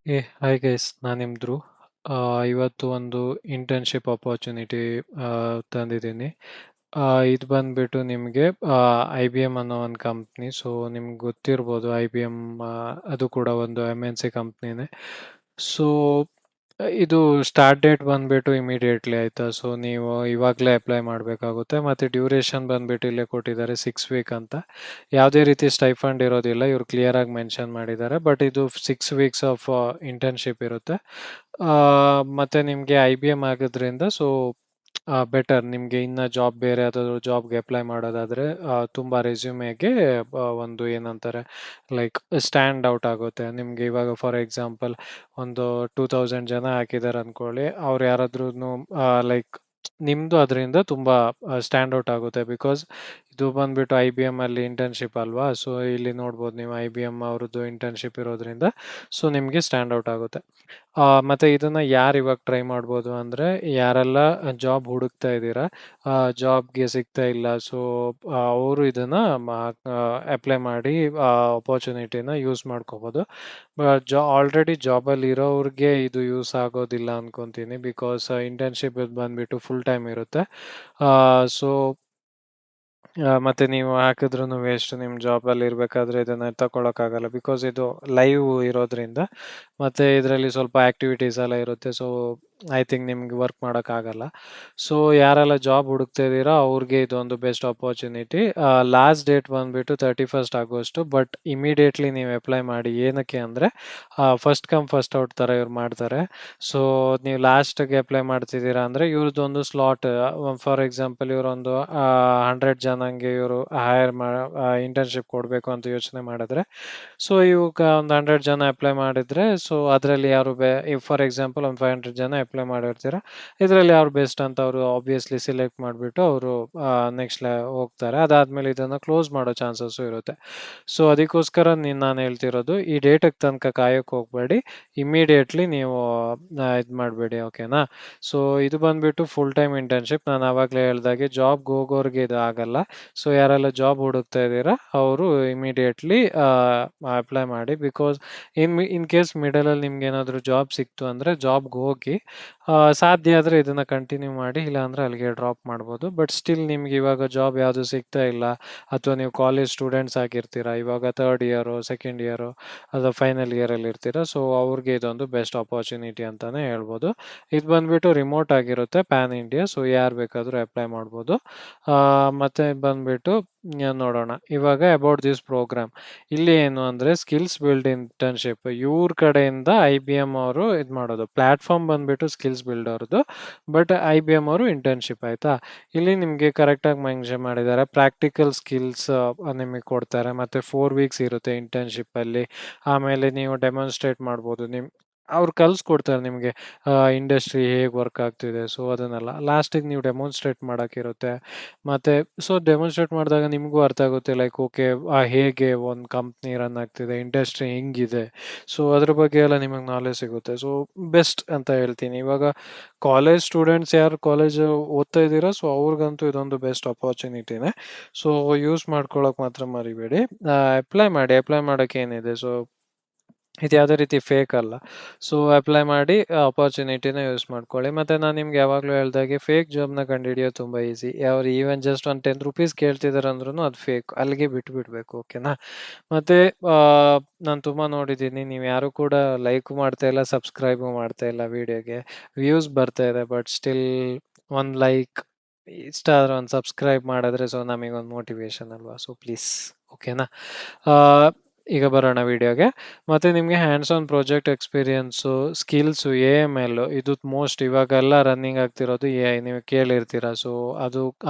Hi guys, ನಾನು ನಿಮ್ ಧ್ರುವ್. ಇವತ್ತು ಒಂದು ಇಂಟರ್ನ್‌ಶಿಪ್ ಅಪಾರ್ಚುನಿಟಿ ತಂದಿದ್ದೀನಿ. ಇದು ಬಂದ್ಬಿಟ್ಟು ನಿಮಗೆ IBM ಅನ್ನೋ ಒಂದು ಕಂಪ್ನಿ. ಸೊ ನಿಮ್ಗೆ ಗೊತ್ತಿರ್ಬೋದು IBM, ಅದು ಕೂಡ ಒಂದು MNC ಕಂಪ್ನಿನೇ. ಸೊ ಇದು ಸ್ಟಾರ್ಟ್ ಡೇಟ್ ಬಂದ್ಬಿಟ್ಟು ಇಮಿಡಿಯೇಟ್ಲಿ ಆಯಿತಾ. ಸೊ ನೀವು ಇವಾಗಲೇ ಅಪ್ಲೈ ಮಾಡಬೇಕಾಗುತ್ತೆ. ಮತ್ತು ಡ್ಯೂರೇಷನ್ ಬಂದ್ಬಿಟ್ಟು ಇಲ್ಲೇ ಕೊಟ್ಟಿದ್ದಾರೆ 6 ವೀಕ್ ಅಂತ. ಯಾವುದೇ ರೀತಿ ಸ್ಟೈಫಂಡ್ ಇರೋದಿಲ್ಲ, ಇವ್ರು ಕ್ಲಿಯರಾಗಿ ಮೆನ್ಷನ್ ಮಾಡಿದ್ದಾರೆ. ಬಟ್ ಇದು 6 ವೀಕ್ಸ್ ಆಫ್ ಇಂಟರ್ನ್‌ಶಿಪ್ ಇರುತ್ತೆ. ಮತ್ತು ನಿಮಗೆ IBM ಆಗೋದ್ರಿಂದ ಸೊ ಬೆಟರ್. ನಿಮಗೆ ಇನ್ನು ಜಾಬ್ ಬೇರೆ ಯಾವುದಾದ್ರು ಜಾಬ್ಗೆ ಅಪ್ಲೈ ಮಾಡೋದಾದರೆ ತುಂಬ ರೆಸ್ಯೂಮೆಗೆ ಒಂದು ಏನಂತಾರೆ, ಲೈಕ್ ಸ್ಟ್ಯಾಂಡ್ ಔಟ್ ಆಗುತ್ತೆ. ನಿಮಗೆ ಇವಾಗ ಫಾರ್ ಎಕ್ಸಾಂಪಲ್ ಒಂದು 2000 ಜನ ಹಾಕಿದ್ದಾರೆ ಅಂದ್ಕೊಳ್ಳಿ. ಅವ್ರು ಯಾರಾದ್ರೂ ಲೈಕ್ ನಿಮ್ಮದು ಅದರಿಂದ ತುಂಬ ಸ್ಟ್ಯಾಂಡ್ ಔಟ್ ಆಗುತ್ತೆ. ಬಿಕಾಸ್ ಇದು ಬಂದ್ಬಿಟ್ಟು IBM ಅಲ್ಲಿ ಇಂಟರ್ನ್‌ಶಿಪ್ ಅಲ್ವಾ. ಸೊ ಇಲ್ಲಿ ನೋಡ್ಬೋದು ನೀವು IBM ಅವ್ರದ್ದು ಇಂಟರ್ನ್‌ಶಿಪ್ ಇರೋದ್ರಿಂದ ಸೊ ನಿಮಗೆ ಸ್ಟ್ಯಾಂಡ್ ಔಟ್ ಆಗುತ್ತೆ. ಮತ್ತು ಇದನ್ನು ಯಾರು ಇವಾಗ ಟ್ರೈ ಮಾಡ್ಬೋದು ಅಂದರೆ, ಯಾರೆಲ್ಲ ಜಾಬ್ ಹುಡುಕ್ತಾ ಇದ್ದೀರಾ, ಜಾಬ್ಗೆ ಸಿಗ್ತಾ ಇಲ್ಲ, ಸೊ ಅವರು ಇದನ್ನು ಅಪ್ಲೈ ಮಾಡಿ ಅಪಾರ್ಚುನಿಟಿನ ಯೂಸ್ ಮಾಡ್ಕೋಬೋದು. ಆಲ್ರೆಡಿ ಜಾಬಲ್ಲಿ ಇರೋವ್ರಿಗೆ ಇದು ಯೂಸ್ ಆಗೋದಿಲ್ಲ ಅನ್ಕೊತೀನಿ. ಬಿಕಾಸ್ ಇಂಟರ್ನ್‌ಶಿಪ್ ಬಂದ್ಬಿಟ್ಟು ಫುಲ್ ಟೈಮ್ ಇರುತ್ತೆ. ಸೊ ಮತ್ತೆ ನೀವು ಹಾಕಿದ್ರೂ ವೇಸ್ಟ್. ನಿಮ್ಮ ಜಾಬಲ್ಲಿ ಇರಬೇಕಾದ್ರೆ ಇದನ್ನು ತಗೊಳಕ್ಕಾಗಲ್ಲ. ಬಿಕಾಸ್ ಇದು ಲೈವ್ ಇರೋದ್ರಿಂದ, ಮತ್ತು ಇದರಲ್ಲಿ ಸ್ವಲ್ಪ ಆ್ಯಕ್ಟಿವಿಟೀಸ್ ಎಲ್ಲ ಇರುತ್ತೆ. ಸೊ ಐ ಥಿಂಕ್ ನಿಮ್ಗೆ ವರ್ಕ್ ಮಾಡೋಕ್ಕಾಗಲ್ಲ. ಸೊ ಯಾರೆಲ್ಲ ಜಾಬ್ ಹುಡುಕ್ತಾ ಇದ್ದೀರಾ ಅವ್ರಿಗೆ ಇದೊಂದು ಬೆಸ್ಟ್ ಆಪರ್ಚುನಿಟಿ. ಲಾಸ್ಟ್ ಡೇಟ್ ಬಂದುಬಿಟ್ಟು 31st ಆಗಸ್ಟು. ಬಟ್ ಇಮಿಡಿಯೇಟ್ಲಿ ನೀವು ಅಪ್ಲೈ ಮಾಡಿ. ಏನಕ್ಕೆ ಅಂದರೆ ಫಸ್ಟ್ ಕಮ್ ಫಸ್ಟ್ ಔಟ್ ಥರ ಇವ್ರು ಮಾಡ್ತಾರೆ. ಸೊ ನೀವು ಲಾಸ್ಟಿಗೆ ಅಪ್ಲೈ ಮಾಡ್ತಿದ್ದೀರಾ ಅಂದರೆ ಇವ್ರದ್ದೊಂದು ಸ್ಲಾಟ್, ಫಾರ್ ಎಕ್ಸಾಂಪಲ್ ಇವರೊಂದು 100 ಜನಂಗೆ ಇವರು ಇಂಟರ್ನ್‌ಶಿಪ್ ಕೊಡಬೇಕು ಅಂತ ಯೋಚನೆ ಮಾಡಿದ್ರೆ, ಸೊ ಇವಾಗ ಒಂದು 100 ಜನ ಅಪ್ಲೈ ಮಾಡಿದರೆ, ಸೊ ಅದರಲ್ಲಿ ಯಾರು ಫಾರ್ ಎಕ್ಸಾಂಪಲ್ ಒಂದು 500 ಜನ ಅಪ್ಲೈ ಮಾಡಿರ್ತೀರ. ಇದರಲ್ಲಿ ಯಾರು ಬೆಸ್ಟ್ ಅಂತ ಅವರು ಆಬ್ವಿಯಸ್ಲಿ ಸೆಲೆಕ್ಟ್ ಮಾಡಿಬಿಟ್ಟು ಅವರು ನೆಕ್ಸ್ಟ್ ಹೋಗ್ತಾರೆ. ಅದಾದಮೇಲೆ ಇದನ್ನು ಕ್ಲೋಸ್ ಮಾಡೋ ಚಾನ್ಸಸ್ಸು ಇರುತ್ತೆ. ಸೊ ಅದಕ್ಕೋಸ್ಕರ ನಾನು ಹೇಳ್ತಿರೋದು, ಈ ಡೇಟಿಗೆ ತನಕ ಕಾಯೋಕ್ಕೆ ಹೋಗಬೇಡಿ. ಇಮ್ಮಿಡಿಯೇಟ್ಲಿ ನೀವು ಇದು ಮಾಡಬೇಡಿ, ಓಕೆನಾ. ಸೊ ಇದು ಬಂದುಬಿಟ್ಟು ಫುಲ್ ಟೈಮ್ ಇಂಟರ್ನ್‌ಶಿಪ್. ನಾನು ಆವಾಗಲೇ ಹೇಳ್ದಾಗೆ ಜಾಬ್ಗೆ ಹೋಗೋರಿಗೆ ಇದು ಆಗಲ್ಲ. ಸೊ ಯಾರೆಲ್ಲ ಜಾಬ್ ಹುಡುಕ್ತಾ ಇದ್ದೀರಾ ಅವರು ಇಮಿಡಿಯೇಟ್ಲಿ ಅಪ್ಲೈ ಮಾಡಿ. ಬಿಕಾಸ್ ಇನ್ ಕೇಸ್ ಮಿಡಲಲ್ಲಿ ನಿಮ್ಗೆ ಏನಾದರೂ ಜಾಬ್ ಸಿಕ್ತು ಅಂದರೆ ಜಾಬ್ಗೆ ಹೋಗಿ, ಸಾಧ್ಯ ಆದರೆ ಇದನ್ನು ಕಂಟಿನ್ಯೂ ಮಾಡಿ, ಇಲ್ಲಾಂದರೆ ಅಲ್ಲಿಗೆ ಡ್ರಾಪ್ ಮಾಡ್ಬೋದು. ಬಟ್ ಸ್ಟಿಲ್ ನಿಮ್ಗೆ ಇವಾಗ ಜಾಬ್ ಯಾವುದು ಸಿಗ್ತಾ ಇಲ್ಲ, ಅಥವಾ ನೀವು ಕಾಲೇಜ್ ಸ್ಟೂಡೆಂಟ್ಸ್ ಆಗಿರ್ತೀರ, ಇವಾಗ 3rd ಇಯರು 2nd ಇಯರು ಅಥವಾ ಫೈನಲ್ ಇಯರಲ್ಲಿ ಇರ್ತೀರ, ಸೊ ಅವ್ರಿಗೆ ಇದೊಂದು ಬೆಸ್ಟ್ ಆಪರ್ಚುನಿಟಿ ಅಂತಲೇ ಹೇಳ್ಬೋದು. ಇದು ಬಂದುಬಿಟ್ಟು ರಿಮೋಟ್ ಆಗಿರುತ್ತೆ, ಪ್ಯಾನ್ ಇಂಡಿಯಾ. ಸೊ ಯಾರು ಬೇಕಾದರೂ ಅಪ್ಲೈ ಮಾಡ್ಬೋದು. ಮತ್ತು ಬಂದುಬಿಟ್ಟು ನೋಡೋಣ ಇವಾಗ ಅಬೌಟ್ ದಿಸ್ ಪ್ರೋಗ್ರಾಮ್. ಇಲ್ಲಿ ಏನು ಅಂದರೆ ಸ್ಕಿಲ್ಸ್ ಬಿಲ್ಡ್ ಇಂಟರ್ನ್‌ಶಿಪ್ ಇವ್ರ ಕಡೆಯಿಂದ IBM ಅವರು ಇದು ಮಾಡೋದು. ಪ್ಲ್ಯಾಟ್ಫಾರ್ಮ್ ಬಂದುಬಿಟ್ಟು ಸ್ಕಿಲ್ಸ್ ಬಿಲ್ಡ್ ಅವ್ರದ್ದು, ಬಟ್ IBM ಅವರು ಇಂಟರ್ನ್‌ಶಿಪ್, ಆಯಿತಾ. ಇಲ್ಲಿ ನಿಮಗೆ ಕರೆಕ್ಟಾಗಿ ಮೆನ್ಷನ್ ಮಾಡಿದ್ದಾರೆ. ಪ್ರಾಕ್ಟಿಕಲ್ ಸ್ಕಿಲ್ಸ್ ನಿಮಗೆ ಕೊಡ್ತಾರೆ, ಮತ್ತು 4 ವೀಕ್ಸ್ ಇರುತ್ತೆ ಇಂಟರ್ನ್‌ಶಿಪ್ಪಲ್ಲಿ. ಆಮೇಲೆ ನೀವು ಡೆಮಾನ್ಸ್ಟ್ರೇಟ್ ಮಾಡ್ಬೋದು. ಅವ್ರು ಕಲಿಸ್ಕೊಡ್ತಾರೆ ನಿಮಗೆ ಇಂಡಸ್ಟ್ರಿ ಹೇಗೆ ವರ್ಕ್ ಆಗ್ತಿದೆ. ಸೊ ಅದನ್ನೆಲ್ಲ ಲಾಸ್ಟಿಗೆ ನೀವು ಡೆಮಾನ್ಸ್ಟ್ರೇಟ್ ಮಾಡೋಕ್ಕಿರುತ್ತೆ. ಮತ್ತು ಸೊ ಡೆಮಾನ್ಸ್ಟ್ರೇಟ್ ಮಾಡಿದಾಗ ನಿಮಗೂ ಅರ್ಥ ಆಗುತ್ತೆ, ಲೈಕ್ ಓಕೆ ಹೇಗೆ ಒಂದು ಕಂಪ್ನಿ ರನ್ ಆಗ್ತಿದೆ, ಇಂಡಸ್ಟ್ರಿ ಹೆಂಗಿದೆ, ಸೊ ಅದ್ರ ಬಗ್ಗೆ ಎಲ್ಲ ನಿಮಗೆ ನಾಲೆಜ್ ಸಿಗುತ್ತೆ. ಸೊ ಬೆಸ್ಟ್ ಅಂತ ಹೇಳ್ತೀನಿ. ಇವಾಗ ಕಾಲೇಜ್ ಸ್ಟೂಡೆಂಟ್ಸ್ ಯಾರು ಕಾಲೇಜ್ ಓದ್ತಾ ಇದ್ದೀರಾ, ಸೊ ಅವ್ರಿಗಂತೂ ಇದೊಂದು ಬೆಸ್ಟ್ ಅಪಾರ್ಚುನಿಟಿನೇ. ಸೊ ಯೂಸ್ ಮಾಡ್ಕೊಳ್ಳೋಕೆ ಮಾತ್ರ ಮರಿಬೇಡಿ. ಅಪ್ಲೈ ಮಾಡೋಕ್ಕೆ ಏನಿದೆ, ಸೊ ಇದು ಯಾವುದೇ ರೀತಿ ಫೇಕ್ ಅಲ್ಲ. ಸೊ ಅಪ್ಲೈ ಮಾಡಿ ಅಪಾರ್ಚುನಿಟಿನ ಯೂಸ್ ಮಾಡ್ಕೊಳ್ಳಿ. ಮತ್ತು ನಾನು ನಿಮ್ಗೆ ಯಾವಾಗಲೂ ಹೇಳ್ದಾಗೆ ಫೇಕ್ ಜಾಬ್ನ ಕಂಡುಹಿಡಿಯೋದು ತುಂಬ ಈಸಿ. ಅವ್ರು ಈವನ್ ಜಸ್ಟ್ ಒಂದು ₹10 ಕೇಳ್ತಿದ್ದಾರೆ ಅಂದ್ರೂ ಅದು ಫೇಕ್, ಅಲ್ಲಿಗೆ ಬಿಟ್ಬಿಡ್ಬೇಕು, ಓಕೆನಾ. ಮತ್ತು ನಾನು ತುಂಬ ನೋಡಿದ್ದೀನಿ, ನೀವು ಯಾರೂ ಕೂಡ ಲೈಕು ಮಾಡ್ತಾ ಇಲ್ಲ, ಸಬ್ಸ್ಕ್ರೈಬು ಮಾಡ್ತಾ ಇಲ್ಲ ವೀಡಿಯೋಗೆ. ವ್ಯೂಸ್ ಬರ್ತಾ ಇದೆ, ಬಟ್ ಸ್ಟಿಲ್ ಒಂದು ಲೈಕ್ ಇಷ್ಟ ಆದ್ರೆ ಒಂದು ಸಬ್ಸ್ಕ್ರೈಬ್ ಮಾಡಿದ್ರೆ ಸೊ ನಮಗೊಂದು ಮೋಟಿವೇಶನ್ ಅಲ್ವಾ. ಸೊ ಪ್ಲೀಸ್, ಓಕೆನಾ. ಈಗ ಬರೋಣ ವಿಡಿಯೋಗೆ. ಮತ್ತು ನಿಮಗೆ hands on project experience, skills, AML ಇದು ಮೋಸ್ಟ್ ಇವಾಗೆಲ್ಲ ರನ್ನಿಂಗ್ ಆಗ್ತಿರೋದು AI. ನೀವು ಕೇಳಿರ್ತೀರ. ಸೊ ಅದು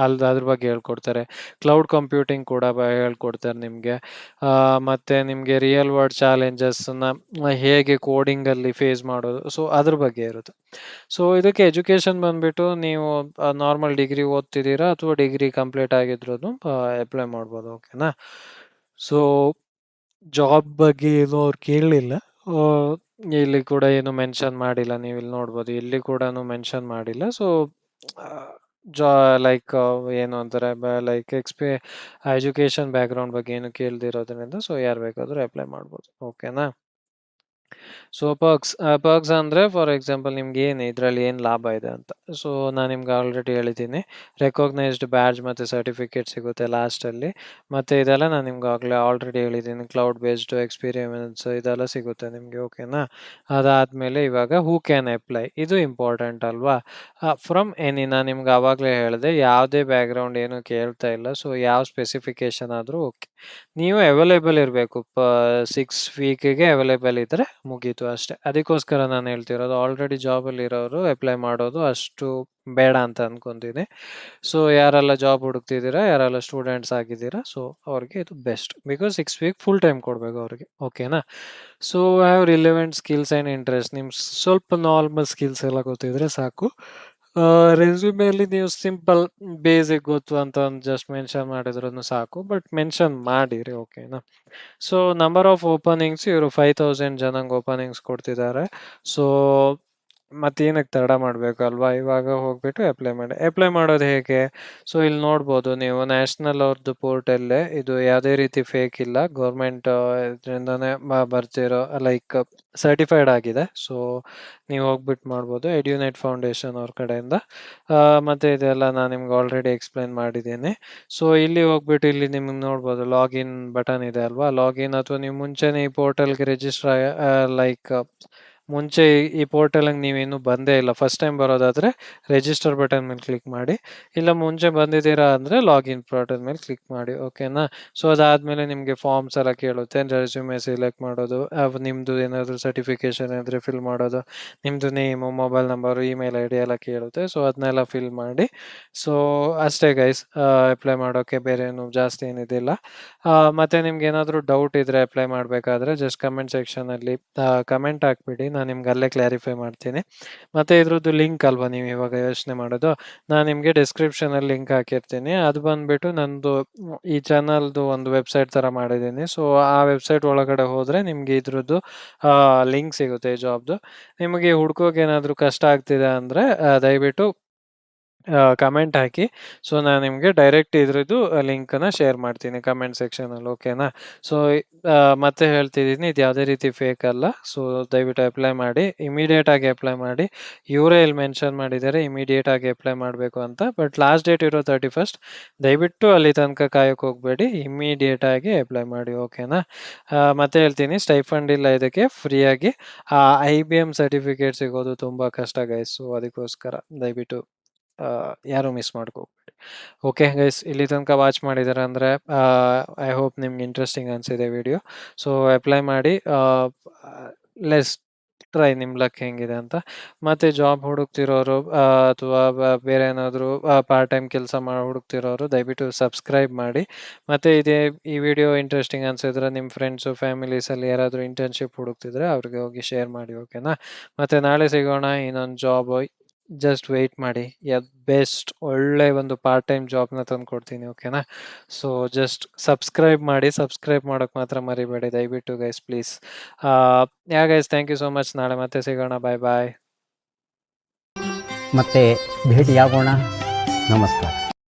ಅದ್ರ ಬಗ್ಗೆ ಹೇಳ್ಕೊಡ್ತಾರೆ. ಕ್ಲೌಡ್ ಕಂಪ್ಯೂಟಿಂಗ್ ಕೂಡ ಹೇಳ್ಕೊಡ್ತಾರೆ ನಿಮಗೆ. ಮತ್ತು ನಿಮಗೆ ರಿಯಲ್ ವರ್ಲ್ಡ್ ಚಾಲೆಂಜಸ್ನ ಹೇಗೆ ಕೋಡಿಂಗಲ್ಲಿ ಫೇಸ್ ಮಾಡೋದು, ಸೊ ಅದ್ರ ಬಗ್ಗೆ ಇರುತ್ತೆ. ಸೊ ಇದಕ್ಕೆ ಎಜುಕೇಷನ್ ಬಂದುಬಿಟ್ಟು ನೀವು ನಾರ್ಮಲ್ ಡಿಗ್ರಿ ಓದ್ತಿದ್ದೀರಾ ಅಥವಾ ಡಿಗ್ರಿ ಕಂಪ್ಲೀಟ್ ಆಗಿದ್ರೂ ಅಪ್ಲೈ ಮಾಡ್ಬೋದು, ಓಕೆನಾ. ಸೊ ಜಾಬ್ ಬಗ್ಗೆ ಏನು ಅವ್ರು ಕೇಳಲಿಲ್ಲ. ಇಲ್ಲಿ ಕೂಡ ಏನು ಮೆನ್ಷನ್ ಮಾಡಿಲ್ಲ. ನೀವು ಇಲ್ಲಿ ನೋಡ್ಬೋದು, ಇಲ್ಲಿ ಕೂಡ ಮೆನ್ಷನ್ ಮಾಡಿಲ್ಲ. ಸೊ ಜಾ ಲೈಕ್ ಏನು ಅಂತಾರೆ, ಲೈಕ್ ಎಜುಕೇಷನ್ ಬ್ಯಾಕ್ಗ್ರೌಂಡ್ ಬಗ್ಗೆ ಏನು ಕೇಳ್ದಿರೋದ್ರಿಂದ ಸೊ ಯಾರು ಬೇಕಾದರೂ ಅಪ್ಲೈ ಮಾಡ್ಬೋದು, ಓಕೆನಾ. ಸೊ ಪರ್ಕ್ಸ್ ಅಂದರೆ ಫಾರ್ ಎಕ್ಸಾಂಪಲ್ ನಿಮ್ಗೆ ಏನು ಇದರಲ್ಲಿ ಏನು ಲಾಭ ಇದೆ ಅಂತ. ಸೊ ನಾನು ನಿಮ್ಗೆ ಆಲ್ರೆಡಿ ಹೇಳಿದ್ದೀನಿ. ರೆಕಾಗ್ನೈಸ್ಡ್ ಬ್ಯಾಡ್ಜ್ ಮತ್ತು ಸರ್ಟಿಫಿಕೇಟ್ ಸಿಗುತ್ತೆ ಲಾಸ್ಟಲ್ಲಿ. ಮತ್ತು ಇದೆಲ್ಲ ನಾನು ನಿಮ್ಗೆ ಆಲ್ರೆಡಿ ಹೇಳಿದ್ದೀನಿ. ಕ್ಲೌಡ್ ಬೇಸ್ಡ್ ಎಕ್ಸ್ಪೀರಿಯನ್ಸ್ ಇದೆಲ್ಲ ಸಿಗುತ್ತೆ ನಿಮಗೆ, ಓಕೆನಾ. ಅದಾದಮೇಲೆ ಇವಾಗ ಹೂ ಕ್ಯಾನ್ ಅಪ್ಲೈ, ಇದು ಇಂಪಾರ್ಟೆಂಟ್ ಅಲ್ವಾ. ಫ್ರಮ್ ಎನಿ, ನಾನು ನಿಮ್ಗೆ ಆವಾಗಲೇ ಹೇಳಿದೆ ಯಾವುದೇ ಬ್ಯಾಕ್ಗ್ರೌಂಡ್ ಏನು ಕೇಳ್ತಾ ಇಲ್ಲ. ಸೊ ಯಾವ ಸ್ಪೆಸಿಫಿಕೇಶನ್ ಆದರೂ ಓಕೆ, ನೀವು ಅವೈಲೇಬಲ್ ಇರಬೇಕು. 6 ವೀಕಿಗೆ ಅವೈಲೇಬಲ್ ಇದ್ದರೆ ಮುಗೀತು ಅಷ್ಟೇ. ಅದಕ್ಕೋಸ್ಕರ ನಾನು ಹೇಳ್ತಿರೋದು, ಆಲ್ರೆಡಿ ಜಾಬಲ್ಲಿ ಇರೋರು ಅಪ್ಲೈ ಮಾಡೋದು ಅಷ್ಟು ಬೇಡ ಅಂತ ಅನ್ಕೊತೀನಿ. ಸೊ ಯಾರೆಲ್ಲ ಜಾಬ್ ಹುಡುಕ್ತಿದ್ದೀರಾ, ಯಾರೆಲ್ಲ ಸ್ಟೂಡೆಂಟ್ಸ್ ಆಗಿದ್ದೀರಾ, ಸೊ ಅವ್ರಿಗೆ ಇದು best. Because 6 week full time ಕೊಡಬೇಕು ಅವ್ರಿಗೆ, ಓಕೆನಾ. So have relevant skills and interest, ನಿಮ್ಮ ಸ್ವಲ್ಪ ನಾರ್ಮಲ್ ಸ್ಕಿಲ್ಸ್ ಎಲ್ಲ ಗೊತ್ತಿದ್ರೆ ಸಾಕು. ರೆಸ್ಯೂಮೇಲಿ ನೀವು ಸಿಂಪಲ್ ಬೇಸಿಕ್ ಗೊತ್ತು ಅಂತ ಒಂದು ಜಸ್ಟ್ ಮೆನ್ಷನ್ ಮಾಡಿದ್ರೂ ಸಾಕು, ಬಟ್ ಮೆನ್ಷನ್ ಮಾಡಿರಿ, ಓಕೆನಾ. ಸೊ ನಂಬರ್ ಆಫ್ ಓಪನಿಂಗ್ಸ್ ಇವರು 5000 ಜನಂಗೆ ಓಪನಿಂಗ್ಸ್ ಕೊಡ್ತಿದ್ದಾರೆ. ಸೊ ಮತ್ತೇನಕ್ಕೆ ತಡ ಮಾಡಬೇಕು ಅಲ್ವಾ, ಇವಾಗ ಹೋಗ್ಬಿಟ್ಟು ಅಪ್ಲೈ ಮಾಡಿ. ಅಪ್ಲೈ ಮಾಡೋದು ಹೇಗೆ? ಸೊ ಇಲ್ಲಿ ನೋಡ್ಬೋದು ನೀವು, ನ್ಯಾಷನಲ್ ಅವ್ರದ್ದು ಪೋರ್ಟಲ್ಲೇ, ಇದು ಯಾವುದೇ ರೀತಿ ಫೇಕ್ ಇಲ್ಲ, ಗೌರ್ಮೆಂಟ್ ಇದರಿಂದನೇ ಬರ್ತಿರೋ ಲೈಕ್ ಸರ್ಟಿಫೈಡ್ ಆಗಿದೆ. ಸೊ ನೀವು ಹೋಗ್ಬಿಟ್ಟು ಮಾಡ್ಬೋದು, ಎಡ್ಯುನೈಟ್ ಫೌಂಡೇಶನ್ ಅವ್ರ ಕಡೆಯಿಂದ. ಮತ್ತು ಇದೆಲ್ಲ ನಾನು ನಿಮ್ಗೆ ಆಲ್ರೆಡಿ ಎಕ್ಸ್ಪ್ಲೈನ್ ಮಾಡಿದ್ದೀನಿ. ಸೊ ಇಲ್ಲಿ ಹೋಗ್ಬಿಟ್ಟು ಇಲ್ಲಿ ನಿಮ್ಗೆ ನೋಡ್ಬೋದು ಲಾಗಿನ್ ಬಟನ್ ಇದೆ ಅಲ್ವಾ, ಲಾಗಿನ್, ಅಥವಾ ನೀವು ಮುಂಚೆನೇ ಈ ಪೋರ್ಟಲ್ಗೆ ರಿಜಿಸ್ಟರ್ ಲೈಕ್ ಮುಂಚೆ ಈ ಪೋರ್ಟಲ್ಗೆ ನೀವೇನು ಬಂದೇ ಇಲ್ಲ, ಫಸ್ಟ್ ಟೈಮ್ ಬರೋದಾದರೆ ರಿಜಿಸ್ಟರ್ ಬಟನ್ ಮೇಲೆ ಕ್ಲಿಕ್ ಮಾಡಿ. ಇಲ್ಲ ಮುಂಚೆ ಬಂದಿದ್ದೀರಾ ಅಂದರೆ ಲಾಗಿನ್ ಪೋರ್ಟಲ್ ಮೇಲೆ ಕ್ಲಿಕ್ ಮಾಡಿ, ಓಕೆನಾ. ಸೊ ಅದಾದಮೇಲೆ ನಿಮಗೆ ಫಾರ್ಮ್ಸ್ ಎಲ್ಲ ಕೇಳುತ್ತೆ, ರೆಸ್ಯೂಮೆ ಸೆಲೆಕ್ಟ್ ಮಾಡೋದು, ನಿಮ್ಮದು ಏನಾದರೂ ಸರ್ಟಿಫಿಕೇಷನ್ ಇದ್ದರೆ ಫಿಲ್ ಮಾಡೋದು, ನಿಮ್ಮದು name, mobile number, email I D ಎಲ್ಲ ಕೇಳುತ್ತೆ. ಸೊ ಅದನ್ನೆಲ್ಲ ಫಿಲ್ ಮಾಡಿ. ಸೊ ಅಷ್ಟೇ ಗೈಸ್, ಅಪ್ಲೈ ಮಾಡೋಕ್ಕೆ ಬೇರೆ ಏನು ಜಾಸ್ತಿ ಏನಿದಿಲ್ಲ. ಮತ್ತು ನಿಮ್ಗೆ ಏನಾದರೂ ಡೌಟ್ ಇದ್ದರೆ ಅಪ್ಲೈ ಮಾಡಬೇಕಾದ್ರೆ ಜಸ್ಟ್ ಕಮೆಂಟ್ ಸೆಕ್ಷನಲ್ಲಿ ಕಮೆಂಟ್ ಹಾಕ್ಬಿಡಿ, ನಾನು ನಿಮ್ಗೆ ಅಲ್ಲೇ ಕ್ಲಾರಿಫೈ ಮಾಡ್ತೀನಿ. ಮತ್ತು ಇದ್ರದ್ದು ಲಿಂಕ್ ಅಲ್ವಾ ನೀವು ಇವಾಗ ಯೋಚನೆ ಮಾಡೋದು, ನಾನು ನಿಮಗೆ ಡಿಸ್ಕ್ರಿಪ್ಷನಲ್ಲಿ ಲಿಂಕ್ ಹಾಕಿರ್ತೀನಿ. ಅದು ಬಂದುಬಿಟ್ಟು ನಂದು ಈ ಚಾನಲ್ದು ಒಂದು ವೆಬ್ಸೈಟ್ ಥರ ಮಾಡಿದ್ದೀನಿ. ಸೊ ಆ ವೆಬ್ಸೈಟ್ ಒಳಗಡೆ ಹೋದರೆ ನಿಮಗೆ ಇದ್ರದ್ದು ಲಿಂಕ್ ಸಿಗುತ್ತೆ ಈ ಜಾಬ್ದು. ನಿಮಗೆ ಹುಡ್ಕೋಕೆ ಏನಾದರೂ ಕಷ್ಟ ಆಗ್ತಿದೆ ಅಂದರೆ ದಯವಿಟ್ಟು ಕಮೆಂಟ್ ಹಾಕಿ. ಸೊ ನಾನು ನಿಮಗೆ ಡೈರೆಕ್ಟ್ ಇದ್ರದ್ದು ಲಿಂಕನ್ನು ಶೇರ್ ಮಾಡ್ತೀನಿ ಕಮೆಂಟ್ ಸೆಕ್ಷನಲ್ಲಿ, ಓಕೆನಾ. ಸೊ ಮತ್ತೆ ಹೇಳ್ತಿದ್ದೀನಿ, ಇದು ಯಾವುದೇ ರೀತಿ ಫೇಕ್ ಅಲ್ಲ. ಸೊ ದಯವಿಟ್ಟು ಅಪ್ಲೈ ಮಾಡಿ, ಇಮಿಡಿಯೇಟಾಗಿ ಅಪ್ಲೈ ಮಾಡಿ. ಇವರೇ ಇಲ್ಲಿ ಮೆನ್ಷನ್ ಮಾಡಿದ್ದಾರೆ ಇಮಿಡಿಯೇಟಾಗಿ ಅಪ್ಲೈ ಮಾಡಬೇಕು ಅಂತ, ಬಟ್ ಲಾಸ್ಟ್ ಡೇಟ್ ಇರೋ 31st. ದಯವಿಟ್ಟು ಅಲ್ಲಿ ತನಕ ಕಾಯೋಕ್ಕೆ ಹೋಗಬೇಡಿ, ಇಮಿಡಿಯೇಟಾಗಿ ಅಪ್ಲೈ ಮಾಡಿ, ಓಕೆನಾ. ಮತ್ತೆ ಹೇಳ್ತೀನಿ, ಸ್ಟೈಫಂಡ್ ಇಲ್ಲ ಇದಕ್ಕೆ, ಫ್ರೀಯಾಗಿ IBM ಸರ್ಟಿಫಿಕೇಟ್ ಸಿಗೋದು ತುಂಬ ಕಷ್ಟ ಗೈಸ್. ಸೊ ಅದಕ್ಕೋಸ್ಕರ ದಯವಿಟ್ಟು ಯಾರೂ ಮಿಸ್ ಮಾಡ್ಕೋಬೇಡಿ. ಓಕೆ ಗೈಸ್, ಇಲ್ಲಿ ತನಕ ವಾಚ್ ಮಾಡಿದ್ದಾರೆ ಅಂದರೆ ಐ ಹೋಪ್ ನಿಮ್ಗೆ ಇಂಟ್ರೆಸ್ಟಿಂಗ್ ಅನಿಸಿದೆ ವಿಡಿಯೋ. ಸೊ ಅಪ್ಲೈ ಮಾಡಿ, ಲೆಸ್ ಟ್ರೈ ನಿಮ್ಮ ಲಕ್ ಹೆಂಗಿದೆ ಅಂತ. ಮತ್ತು ಜಾಬ್ ಹುಡುಕ್ತಿರೋರು ಅಥವಾ ಬೇರೆ ಏನಾದರೂ ಪಾರ್ಟ್ ಟೈಮ್ ಕೆಲಸ ಹುಡುಕ್ತಿರೋರು ದಯವಿಟ್ಟು ಸಬ್ಸ್ಕ್ರೈಬ್ ಮಾಡಿ. ಮತ್ತು ಈ ವಿಡಿಯೋ ಇಂಟ್ರೆಸ್ಟಿಂಗ್ ಅನಿಸಿದ್ರೆ ನಿಮ್ಮ ಫ್ರೆಂಡ್ಸು ಫ್ಯಾಮಿಲೀಸಲ್ಲಿ ಯಾರಾದರೂ ಇಂಟರ್ನ್ಶಿಪ್ ಹುಡುಕ್ತಿದ್ರೆ ಅವ್ರಿಗೆ ಹೋಗಿ ಶೇರ್ ಮಾಡಿ, ಓಕೆನಾ. ಮತ್ತು ನಾಳೆ ಸಿಗೋಣ ಇನ್ನೊಂದು ಜಾಬ್. ಜಸ್ಟ್ ವೆಯ್ಟ್ ಮಾಡಿ, ಬೆಸ್ಟ್ ಒಳ್ಳೆ ಒಂದು ಪಾರ್ಟ್ ಟೈಮ್ ಜಾಬ್ನ ತಂದು ಕೊಡ್ತೀನಿ, ಓಕೆನಾ. ಸೊ ಜಸ್ಟ್ ಸಬ್ಸ್ಕ್ರೈಬ್ ಮಾಡಿ, ಸಬ್ಸ್ಕ್ರೈಬ್ ಮಾಡೋಕ್ಕೆ ಮಾತ್ರ ಮರಿಬೇಡಿ ದಯವಿಟ್ಟು guys, please. Guys, thank you so much. ನಾಳೆ ಮತ್ತೆ ಸಿಗೋಣ, ಬಾಯ್ ಬಾಯ್. ಮತ್ತೆ ಭೇಟಿಯಾಗೋಣ. ನಮಸ್ಕಾರ.